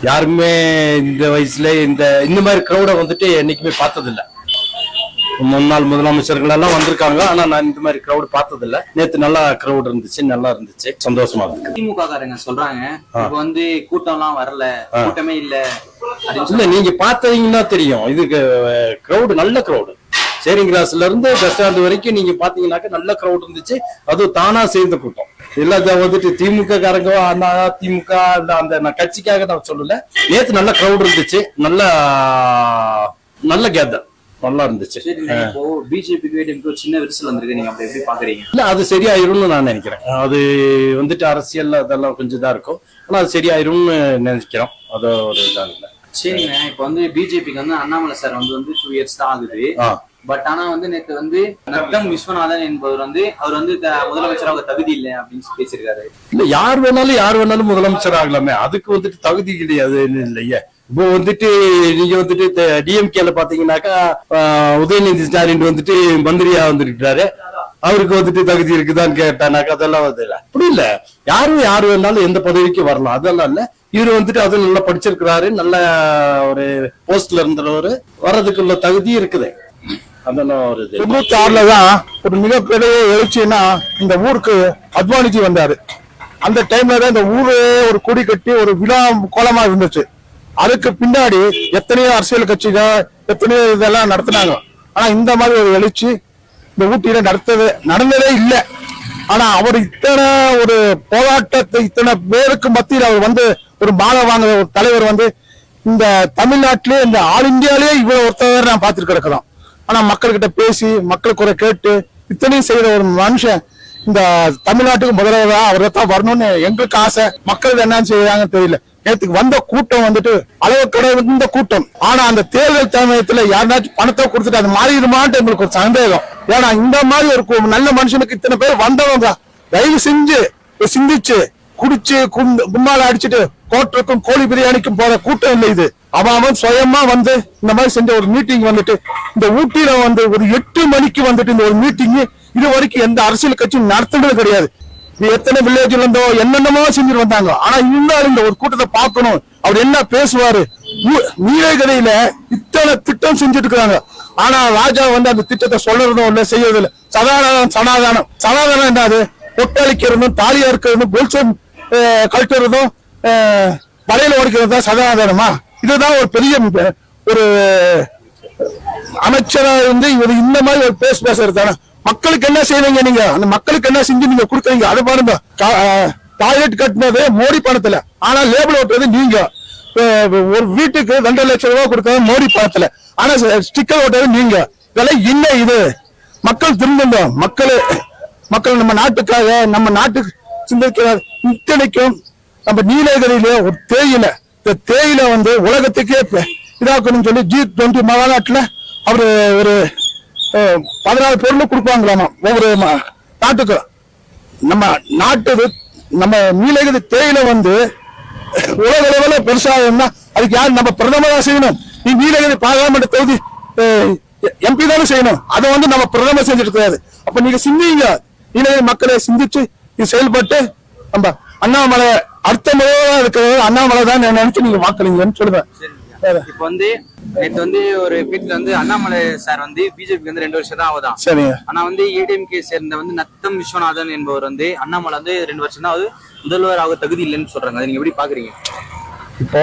யாருமே இந்த வயசுல இந்த மாதிரி கிரௌட வந்துட்டு என்னைக்குமே பார்த்தது இல்ல. முன்னாள் முதலமைச்சர்கள் எல்லாம் வந்திருக்காங்க, ஆனா நான் இந்த மாதிரி கிரௌட் பார்த்தது இல்ல. நேத்து நல்லா கிரௌட் இருந்துச்சு, நல்லா இருந்துச்சு, சந்தோஷமா இருக்கு. திமுக காரங்க சொல்றாங்க இப்ப வந்து கூட்டம் எல்லாம் வரல, கூட்டமே இல்ல. இல்ல, நீங்க பாத்தீங்கன்னா தெரியும், இதுக்கு கிரௌட் நல்ல கிரௌடு. சேரிங் கிளாஸ்ல இருந்து பஸ் ஸ்டாண்ட் வரைக்கும் நீங்க பாத்தீங்கன்னாக்க நல்ல கிரௌட் இருந்துச்சு. அதுவும் தானா சேர்ந்த கூட்டம். எல்லாத்தையும் வந்துட்டு திமுக காரங்க திமுக அந்த நான் கட்சிக்காக நான் சொல்லல. நேத்து நல்ல கிரௌட் இருந்துச்சு, நல்ல கேதர் நல்லா இருந்துச்சு. இப்போ பிஜேபிக்கு சின்ன விரிசல் வந்திருக்கு, நீங்க அப்படி எப்படி பாக்குறீங்க? இல்ல, அது சரியாயிரும்னு நான் நினைக்கிறேன். அது வந்துட்டு அரசியல் அதெல்லாம் கொஞ்சம் தான் இருக்கும், ஆனா அது சரியாயிரும்னு நினைக்கிறோம். அது ஒரு இதா இல்ல. சரிங்க, இப்ப வந்து பிஜேபிக்கு வந்து அண்ணாமலை சார் வந்து 2 இயர்ஸ் தான் ஆகுது. பட் ஆனா வந்து நேற்று வந்து நத்தம் விஸ்வநாதன் என்பவர் வந்து அவர் வந்து முதலமைச்சராக தகுதி இல்லை அப்படின்னு பேசியிருக்காரு. இல்ல, யார் வேணாலும் முதலமைச்சர் ஆகலாமே, அதுக்கு வந்துட்டு தகுதி கிடையாது இல்லையே. இப்போ வந்துட்டு நீங்க வந்துட்டு டிஎம்கேல பாத்தீங்கன்னாக்கா உதயநிதி ஸ்டாலின் வந்துட்டு மந்திரியா வந்துருக்காரு. அவருக்கு வந்துட்டு தகுதி இருக்குதான்னு கேட்டானாக்கா அதெல்லாம் வந்து இல்ல. அப்படி இல்ல, யாரு வேணாலும் எந்த பதவிக்கு வரலாம், அதெல்லாம் இல்ல. இவரு வந்துட்டு அது நல்லா படிச்சிருக்கிறாரு, நல்ல ஒரு போஸ்ட்ல இருந்தவர், வர்றதுக்குள்ள தகுதி இருக்குது. அதெல்லாம் ஒரு 96லதான் ஒரு மிகப்பெரிய எழுச்சின்னா இந்த ஊருக்கு அத்வானிஜி வந்தாரு. அந்த டைம்ல தான் இந்த ஊரே ஒரு கொடி கட்டி ஒரு விழா கோலமா இருந்துச்சு. அதுக்கு பின்னாடி எத்தனையோ அரசியல் கட்சிகள் எத்தனையோ இதெல்லாம் நடத்தினாங்க. ஆனா இந்த மாதிரி ஒரு எழுச்சி இந்த ஊட்டியில நடந்ததே இல்லை. ஆனா அவர் இத்தனை ஒரு போராட்டத்தை இத்தனை பேருக்கு மத்தியில் அவர் வந்து ஒரு மாலை வாங்குற ஒரு தலைவர் வந்து இந்த தமிழ்நாட்டிலே இந்த ஆல் இந்தியாலே இவ்வளவு ஒருத்தவர் நான் பார்த்துட்டு கிடக்கிறோம். ஆனா மக்கள்கிட்ட பேசி மக்கள் குறை கேட்டு இத்தனையும் செய்யற ஒரு மனுஷன் இந்த தமிழ்நாட்டுக்கு முதல்வரா அவரை தான் வரணும்னு எங்களுக்கு ஆசை. மக்கள் என்ன செய்யறாங்கன்னு தெரியல. நேற்றுக்கு வந்த கூட்டம் வந்துட்டு அளவு கடந்த கூட்டம். ஆனா அந்த தேர்தல் சமயத்துல யாருனாச்சும் பணத்தை கொடுத்துட்டு அது மாறிடுமான்ட்டு எங்களுக்கு ஒரு சந்தேகம். ஏன்னா இந்த மாதிரி ஒரு நல்ல மனுஷனுக்கு இத்தனை பேர் வந்தவங்க தயவு செஞ்சு சிந்திச்சு குடிச்சு கும்மால அடிச்சுட்டு கோட்டருக்கும் கோழி பிரியாணிக்கும் போற கூட்டம் இல்லை இது. அவன் சுயமா வந்து இந்த மாதிரி செஞ்ச ஒரு மீட்டிங் வந்துட்டு இந்த ஊட்டியில வந்து ஒரு 8 மணிக்கு வந்துட்டு இந்த ஒரு மீட்டிங் இது வரைக்கும் எந்த அரசியல் கட்சியும் நடத்துனது கிடையாது. எத்தனை வில்லேஜ்ல இருந்தோ என்னென்னமோ செஞ்சுட்டு வந்தாங்க. ஆனா இருந்தாலும் இந்த ஒரு கூட்டத்தை பார்க்கணும், அவர் என்ன பேசுவாரு. நீலகிரியில இத்தனை திட்டம் செஞ்சுட்டு இருக்காங்க. ஆனா ராஜா வந்து அந்த திட்டத்தை சொல்றதும் இல்ல, செய்யறதும் இல்ல. சனாதானம் என்னது? ஒட்டளிக்கிறதும் தாலியா இருக்கிறதும் கோல்சன் கழட்டுறதும் வலையில ஓடிக்கிறது தான் சனாதானமா? இதுதான் ஒரு பெரிய ஒரு அமைச்சரா இருந்து இவர் இந்த மாதிரி ஒரு பேசுறதான மக்களுக்கு என்ன செய்வீங்க? நீங்க அந்த மக்களுக்கு என்ன செஞ்சு நீங்க கொடுக்குறீங்க? அதை பாருங்க. டாய்லெட் கட்டினது மோடி பணத்துல, ஆனா லேபிள் ஓட்டுறது நீங்க. ஒரு வீட்டுக்கு 2 லட்சம் ரூபாய் கொடுக்கறது மோடி பணத்துல, ஆனா ஸ்டிக்கர் ஓட்டுறது நீங்க. இதெல்லாம் என்ன இது? மக்கள் திரும்ப மக்கள் நம்ம நாட்டுக்காக நம்ம நாட்டுக்கு சிந்திக்கிறார். இத்தனைக்கும் நம்ம நீலகிரியில ஒரு இந்த தேயிலை வந்து உலகத்துக்கே இதாக்கணும்னு சொல்லி G20 மாநாட்டுல அவரு ஒரு 14 பொருள் கொடுப்பாங்களாமா ஒவ்வொரு நாட்டுக்கு. நம்ம நீலகிரி தேயிலை வந்து உலக அளவில் பெருசாகும்னா அதுக்கு யாரு? நம்ம பிரதமரா செய்யணும். நீ நீலகிரி பாராளுமன்ற தொகுதி MP தானே செய்யணும். அதை வந்து நம்ம பிரதமர் செஞ்சுட்டு இருக்காது. அப்ப நீங்க சிந்திங்க, நீலகிரி மக்களை சிந்திச்சு இது செயல்பட்டு நம்ம அண்ணாமலை அடுத்த முறையா இருக்கிறது அண்ணாமலை தான் நினைச்சு நீங்க வாக்களிங்கன்னு சொல்லுவேன். இப்ப வந்து நேற்று வந்து ஒரு வீட்டுல வந்து அண்ணாமலை சார் வந்து பிஜேபி வந்து 2 வருஷம் தான் ஆகுதான். சரி. ஆனா வந்து ஏடிஎம்கே சேர்ந்த வந்து நத்தம் விஸ்வநாதன் என்பவர் வந்து அண்ணாமலை வந்து 2 வருஷம் தான் முதல்வர் ஆக தகுதி இல்லைன்னு சொல்றாங்க. அதை நீங்க எப்படி பாக்குறீங்க? இப்போ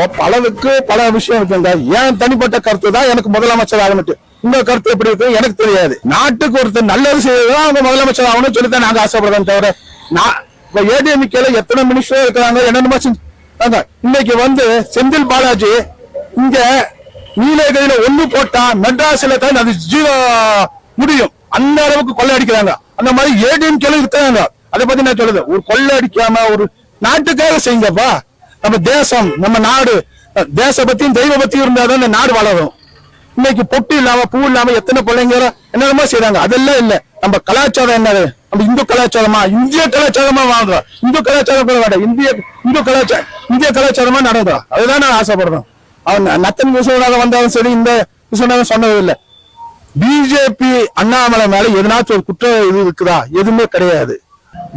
பல விஷயம் இருக்குங்க. ஏன் தனிப்பட்ட கருத்து தான் எனக்கு முதலமைச்சர் ஆகணும். உங்க கருத்து எப்படி இருக்கு எனக்கு தெரியாது. நாட்டுக்கு ஒருத்தர் நல்லது செய்யறதா அவங்க முதலமைச்சர் ஆகணும்னு சொல்லித்தான் நாங்க ஆசைப்படுறோம். தவிர ஏடிஎம்கேல எத்தனை மினிஸ்டர் இருக்கிறாங்க, என்னென்னமா இன்னைக்கு வந்து செந்தில் பாலாஜி இங்க நீலகிரியில 1 போட்டா மெட்ராஸ்ல தான் அது 0 முடியும். அந்த அளவுக்கு கொள்ளை அடிக்கிறாங்க. அந்த மாதிரி ஏடிஎம்கேல இருக்கிறாங்க. அதை பத்தி நான் சொல்லுது, ஒரு கொள்ளை அடிக்காம ஒரு நாட்டுக்காக செய்யுங்கப்பா. நம்ம தேசம் நம்ம நாடு தேச பத்தியும் தெய்வ பத்தியும் இருந்தாதான் இந்த நாடு வளரும். இன்னைக்கு பொட்டு இல்லாம பூ இல்லாம எத்தனை பிள்ளைங்க என்னென்னமோ செய்யறாங்க. அதெல்லாம் இல்ல. நம்ம கலாச்சாரம் என்னது? நம்ம இந்து கலாச்சாரமா இந்திய கலாச்சாரமா வாழ்றோம். இந்து கலாச்சாரம் கூட வேண்டாம், இந்திய கலாச்சாரமா நடந்தோம். அதுதான் நான் ஆசைப்படுறோம். அவன் நத்தன் விஸ்வநாதன் வந்தாலும் சரி, இந்த விஸ்வநாதன் சொன்னது இல்லை. பிஜேபி அண்ணாமலை மேல எதனாச்சும் ஒரு குற்ற இது இருக்குதா? எதுவுமே கிடையாது.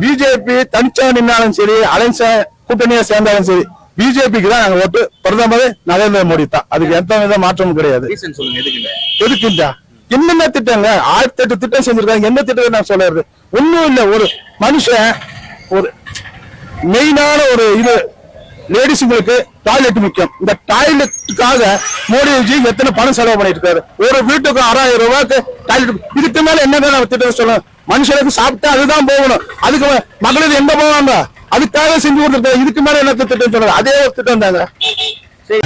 பிஜேபி தனிச்சா நின்னாலும் சரி, அலைன்ஸ் கூட்டணியா சேர்ந்தாலும் சரி, பிஜேபிக்கு தான் நாங்க ஓட்டு. பிரதமர் நரேந்திர மோடி தான். அதுக்கு எந்த வித மாற்றமும் கிடையாது. ரீசன் சொல்லுங்க எதுக்கு எதுக்குண்டா என்னென்ன திட்டங்க 1008 திட்டம் செஞ்சிருக்காங்க. எந்த திட்டத்தை நான் சொல்றது ஒண்ணும் இல்ல. ஒரு மனுஷன் ஒரு மெயினான ஒரு இது லேடிஸுங்களுக்கு டாய்லெட் முக்கியம். இந்த டாய்லெட்டுக்காக மோடிஜி எத்தனை பணம் செலவு பண்ணிட்டு இருக்காரு. ஒரு வீட்டுக்கு 6000 ரூபாய்க்கு டாய்லெட். இதுக்கு மேல என்னதான் நம்ம திட்டம் சொல்லணும். மனுஷனுக்கு சாப்பிட்டா அதுதான் போகணும். அதுக்கு மகளிர் எங்க போவாங்க? அதுக்காக செஞ்சு கொடுத்துருக்காரு. இதுக்கு மேல என்ன திட்டம் சொல்றது? அதே ஒரு திட்டம் தாங்க. சரி.